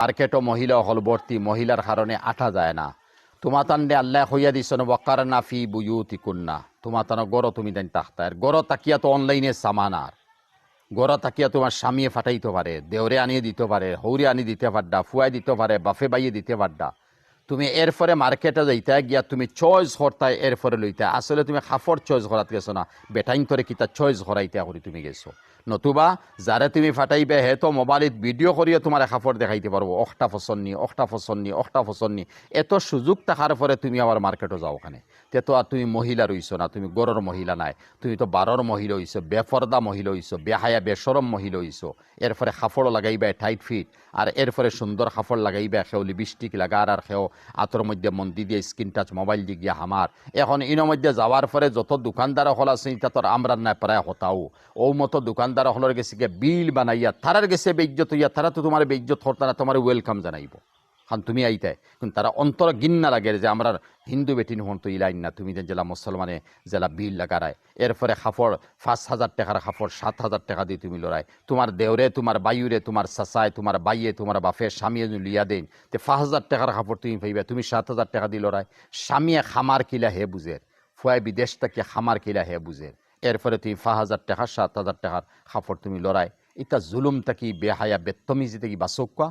মার্কেটও মহিলা হল ভর্তি, মহিলার কারণে আঠা যায় না। তোমার তান্ডে আল্লাহ হইয়া দিছেন ওয়াকারনা ফি বুয়ুতিকুন্না, তোমার তানো গড় তুমি দেন তাখতার গড় তাকিয়া তো অনলাইনে সামানার গড় তাকিয়া তোমার স্বামীয়ে ফাটাইতে পারে, দেওরে আনিয়ে দিতে পারে, হৌরে আনি দিতে পারডা, ফুয়াই দিতে পারে, বাফে বাইয়ে দিতে পারডা। তুমি এরপরে মার্কেটে যাইতে গিয়া তুমি চয়েস করতাই, এরপরে লইতে আসলে তুমি কাপড় চয়েস করাত গেছো না, বেটাইন করে কিতা চয়েস করাইতে করি তুমি গেছো। নতুবা যারে তুমি ফাটাইবে হে তো মোবাইলত ভিডিও করিয়ে তোমার কাপড় দেখাইতে পারবো, অখটা ফসন্নি অখটা ফসন্নি অখটা ফসন্নি। এত সুযোগ থাকার পরে তুমি আবার মার্কেটে যাও ওখানে, তে তো আর তুমি মহিলা রইছো না, তুমি গড়র মহিলা নাই, তুমি তো বারোর মহিলা হইছো, বেফর্দা মহিলা হইছো, বেহায়া বেসরম মহিলা হইছো। এরপরে কাপড় লাগাইবে টাইট ফিট, আর এরপরে সুন্দর কাপড় লাগাইবে, খেও লিপস্টিক লাগার, আর খেও আতর মধ্যে মন্দি দিয়ে স্ক্রিন টাচ মোবাইল দি গিয়া হামার। এখন ইনো মধ্যে যাওয়ার পরে যত দোকানদার হল আছে এটা তোর আমরা নাই প্রায় হতাও, ও মতো দোকানদার হলের গেছে গিয়ে বিল বানাইয়া তারার গেছে বেইজ্জত হইয়া, তারা তো তোমার বেইজ্জত হরতা না, তোমার ওয়েলকাম জানাইব কারণ তুমি আইতে। কিন্তু তারা অন্তর গিন্না লাগে যে আমরা হিন্দু বেটিন হন তো ইলাইন না, তুমি জেলা মুসলমানে জেলা বিল লাগারায়। এরপরে কাপড় 5,000 টাকার কাপড় 7,000 টাকা দিয়ে তুমি লড়াই, তোমার দেওরে তোমার বায়ুরে তোমার সাসায় তোমার বাইয়ে তোমার বাফে স্বামীয়ে লিয়া দেন, তে 5,000 টাকার কাপড় তুমি পাইবে, তুমি 7,000 টাকা দিয়ে লড়াই। স্বামীয়ে খামার কিলা হে বুঝের, ফুয়াই বিদেশ থেকে খামার কিলা হে বুঝের। এরপরে তুমি 5,000 টাকা 7,000 টাকার কাপড় তুমি লড়াই। এটা জুলুম থাকি বেহায়া বেত্তমিজি থেকে বাসক্কা।